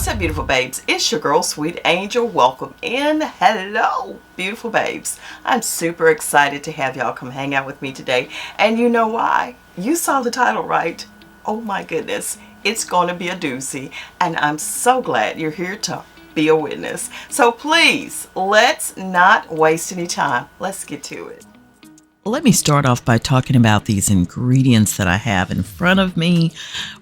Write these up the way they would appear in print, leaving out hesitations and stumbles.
What's up, beautiful babes? It's your girl, Sweet Angel. Welcome in. Hello, beautiful babes. I'm super excited to have y'all come hang out with me today. And you know why? You saw the title, right? Oh my goodness. It's going to be a doozy. And I'm so glad you're here to be a witness. So please, let's not waste any time. Let's get to it. Let me start off by talking about these ingredients that I have in front of me,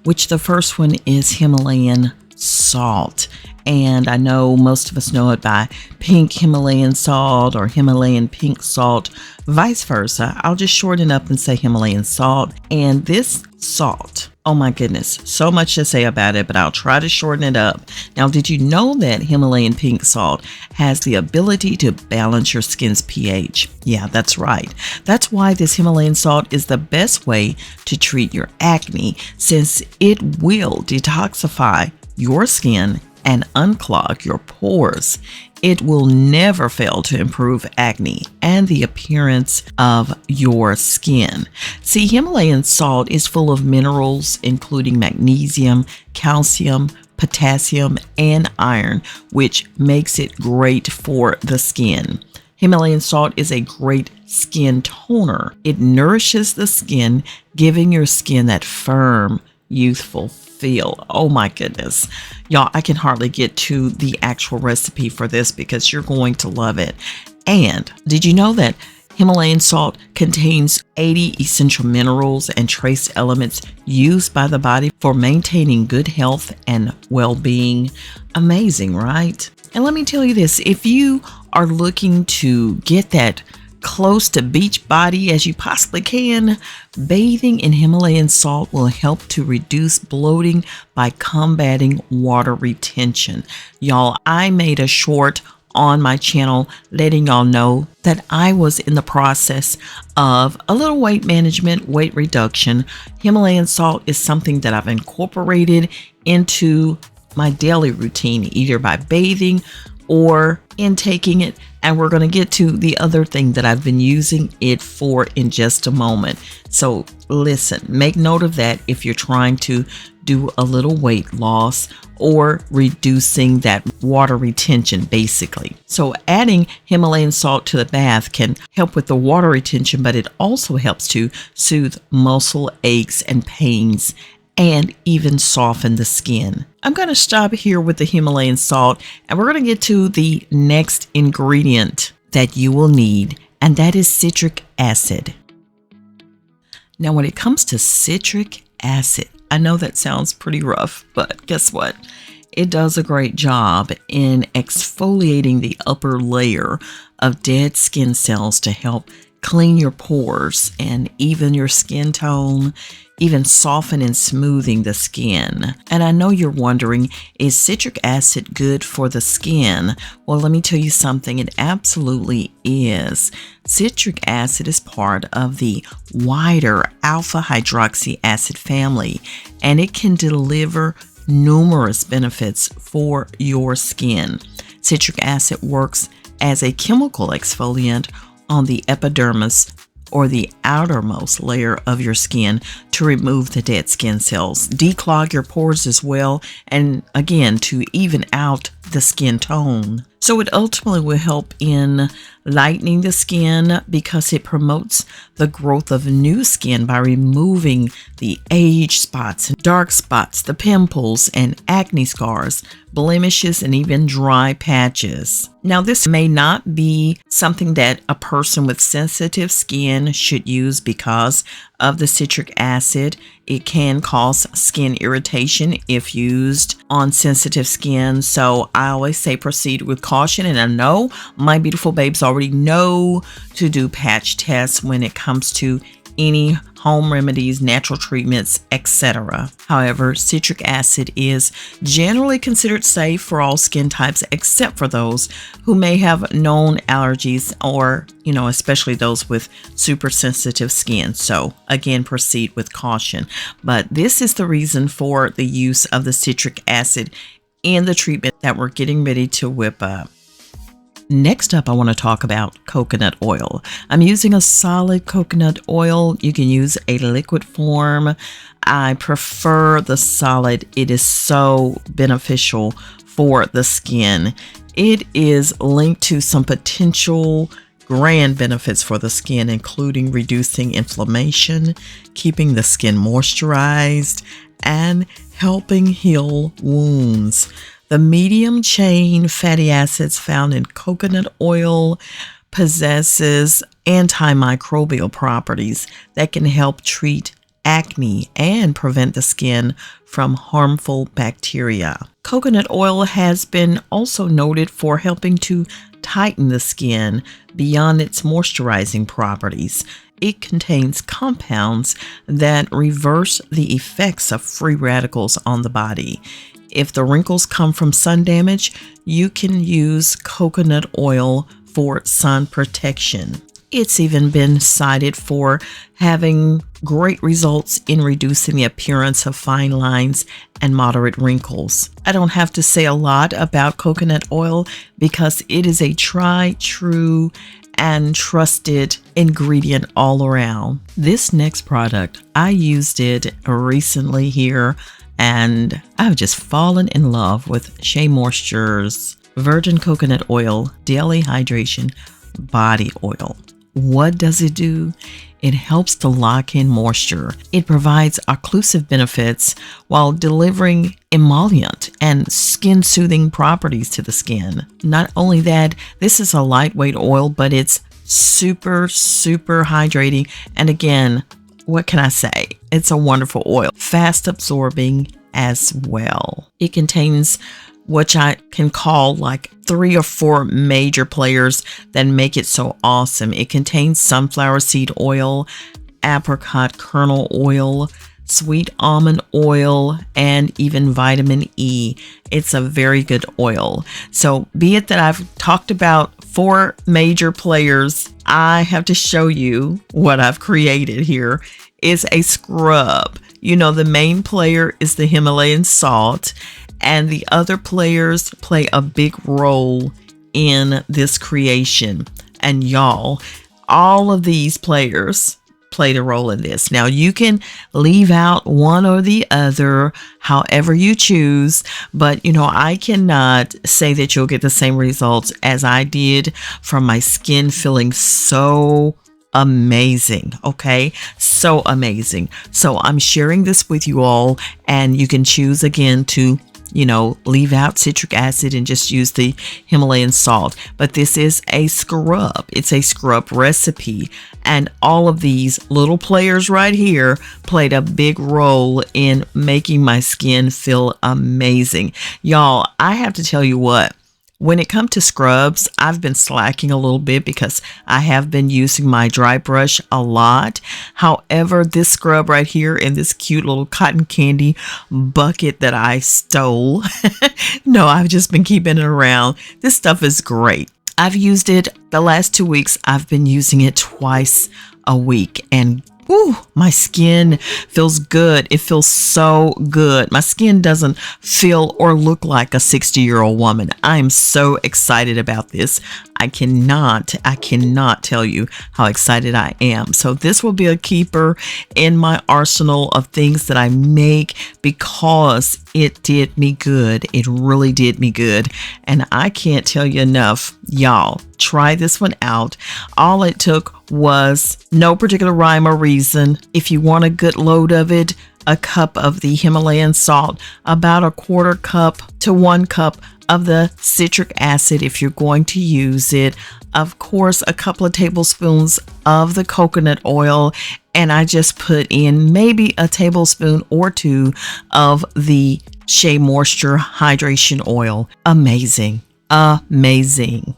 which the first one is Himalayan salt. And I know most of us know it by pink Himalayan salt or Himalayan pink salt, vice versa. I'll just shorten up and say Himalayan salt. And this salt, oh my goodness, so much to say about it, but I'll try to shorten it up. Now, did you know that Himalayan pink salt has the ability to balance your skin's pH? Yeah, that's right. That's why this Himalayan salt is the best way to treat your acne, since it will detoxify your skin and unclog your pores. It will never fail to improve acne and the appearance of your skin. See, Himalayan salt is full of minerals, including magnesium, calcium, potassium, and iron, which makes it great for the skin. Himalayan salt is a great skin toner. It nourishes the skin, giving your skin that firm, youthful feel. Oh my goodness. Y'all, I can hardly get to the actual recipe for this because you're going to love it. And did you know that Himalayan salt contains 80 essential minerals and trace elements used by the body for maintaining good health and well-being? Amazing, right? And let me tell you this, if you are looking to get that close to beach body as you possibly can, bathing in Himalayan salt will help to reduce bloating by combating water retention. Y'all, I made a short on my channel letting y'all know that I was in the process of a little weight management, weight reduction. Himalayan salt is something that I've incorporated into my daily routine, either by bathing or intaking it. And we're going to get to the other thing that I've been using it for in just a moment. So listen, make note of that if you're trying to do a little weight loss or reducing that water retention, basically. So adding Himalayan salt to the bath can help with the water retention, but it also helps to soothe muscle aches and pains and even soften the skin. I'm going to stop here with the Himalayan salt, and we're going to get to the next ingredient that you will need, and that is citric acid. Now, when it comes to citric acid, I know that sounds pretty rough, but guess what? It does a great job in exfoliating the upper layer of dead skin cells to help clean your pores and even your skin tone, even soften and smoothing the skin. And I know you're wondering, is citric acid good for the skin? Well, let me tell you something, it absolutely is. Citric acid is part of the wider alpha hydroxy acid family, and it can deliver numerous benefits for your skin. Citric acid works as a chemical exfoliant on the epidermis, or the outermost layer of your skin, to remove the dead skin cells, declog your pores as well, and again, to even out the skin tone. So it ultimately will help in lightening the skin because it promotes the growth of new skin by removing the age spots and dark spots, the pimples and acne scars, blemishes, and even dry patches. Now, this may not be something that a person with sensitive skin should use because of the citric acid. It can cause skin irritation if used on sensitive skin. So I always say proceed with caution. And I know my beautiful babes already know to do patch tests when it comes to any home remedies, natural treatments, etc. However, citric acid is generally considered safe for all skin types except for those who may have known allergies or, especially those with super sensitive skin. So again, proceed with caution. But this is the reason for the use of the citric acid in the treatment that we're getting ready to whip up. Next up, I want to talk about coconut oil. I'm using a solid coconut oil. You can use a liquid form. I prefer the solid. It is so beneficial for the skin. It is linked to some potential grand benefits for the skin, including reducing inflammation, keeping the skin moisturized, and helping heal wounds. The medium chain fatty acids found in coconut oil possesses antimicrobial properties that can help treat acne and prevent the skin from harmful bacteria. Coconut oil has been also noted for helping to tighten the skin beyond its moisturizing properties. It contains compounds that reverse the effects of free radicals on the body. If the wrinkles come from sun damage, you can use coconut oil for sun protection. It's even been cited for having great results in reducing the appearance of fine lines and moderate wrinkles. I don't have to say a lot about coconut oil because it is a tried, true, and trusted ingredient all around. This next product, I used it recently here, and I've just fallen in love with Shea Moisture's Virgin Coconut Oil Daily Hydration Body Oil. What does it do? It helps to lock in moisture. It provides occlusive benefits while delivering emollient and skin-soothing properties to the skin. Not only that, this is a lightweight oil, but it's super, super hydrating. And again, what can I say? It's a wonderful oil. Fast absorbing as well. It contains which I can call like 3 or 4 major players that make it so awesome. It contains sunflower seed oil, apricot kernel oil, sweet almond oil, and even vitamin E. It's a very good oil. So be it that I've talked about 4 major players, I have to show you what I've created here. Is a scrub. You know, the main player is the Himalayan salt, and the other players play a big role in this creation. And y'all, all of these players played a role in this. Now, you can leave out one or the other, however you choose, but you know, I cannot say that you'll get the same results as I did from my skin feeling so amazing. Okay, so amazing. So I'm sharing this with you all, and you can choose again to, you know, leave out citric acid and just use the Himalayan salt. But this is a scrub. It's a scrub recipe, and all of these little players right here played a big role in making my skin feel amazing. Y'all, I have to tell you what, when it comes to scrubs, I've been slacking a little bit because I have been using my dry brush a lot. However, this scrub right here in this cute little cotton candy bucket that I stole, no, I've just been keeping it around. This stuff is great. I've used it the last 2 weeks. I've been using it twice a week, and ooh, my skin feels good. It feels so good. My skin doesn't feel or look like a 60-year-old woman. I'm so excited about this. I cannot tell you how excited I am. So this will be a keeper in my arsenal of things that I make because it did me good. It really did me good. And I can't tell you enough. Y'all, try this one out. All it took was no particular rhyme or reason. If you want a good load of it, a cup of the Himalayan salt, about 1/4 cup to 1 cup of the citric acid if you're going to use it. Of course, a couple of tablespoons of the coconut oil, and I just put in maybe a tablespoon or 2 of the Shea Moisture Hydration Oil. Amazing. Amazing.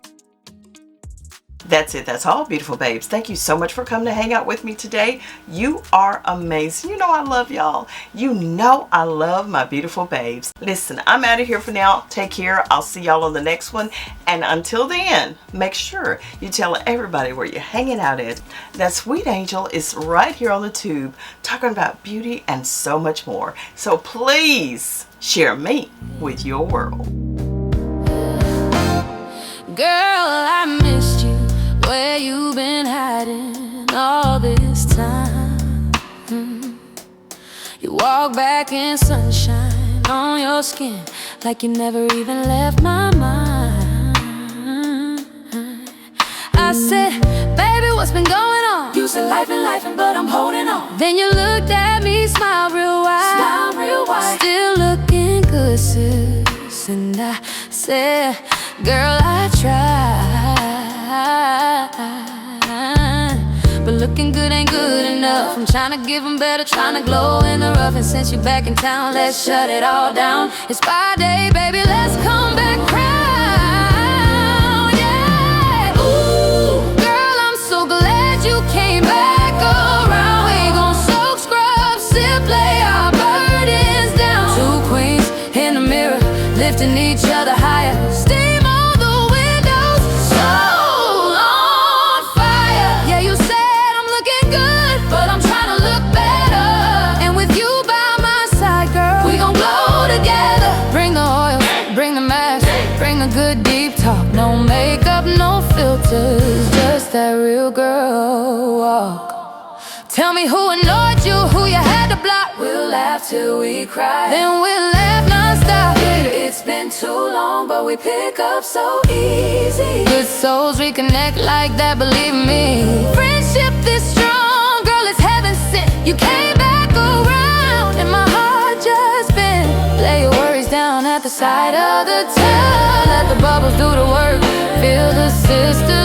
That's it. That's all, beautiful babes. Thank you so much for coming to hang out with me today. You are amazing. You know I love y'all. You know I love my beautiful babes. Listen, I'm out of here for now. Take care. I'll see y'all on the next one. And until then, make sure you tell everybody where you're hanging out at. That sweet angel is right here on the tube talking about beauty and so much more. So please share me with your world. Girl, I missed you. Where you been hiding all this time? You walk back in sunshine on your skin like you never even left my mind. I said, baby, what's been going on? You said life and but I'm holding on. Then you looked at me, smiled real wide. Smile real wide. Still looking good, sis. And I said, girl, I tried, but looking good ain't good enough. I'm trying to give them better, trying to glow in the rough. And since you're back in town, let's shut it all down. It's Friday, baby, let's come back round. Yeah. Ooh, girl, I'm so glad you came back around. We gon' soak, scrub, sip, lay our burdens down. Two queens in the mirror, lifting each other higher. Steam on the windows, soul on fire. Yeah, you said I'm looking good, but I'm trying to look better. And with you by my side, girl, we gon' glow together. Bring the oil, bring the mask, bring the good deep talk. No makeup, no filters, just that real girl walk. Tell me who annoyed you, who you had to block. We'll laugh till we cry, then we'll laugh non-stop. It's been too long, but we pick up so easy. Good souls reconnect like that, believe me. Friendship this strong, girl, it's heaven sent. You came back around, and my heart just bent. Lay your worries down at the side of the tub. Let the bubbles do the work, feel the sister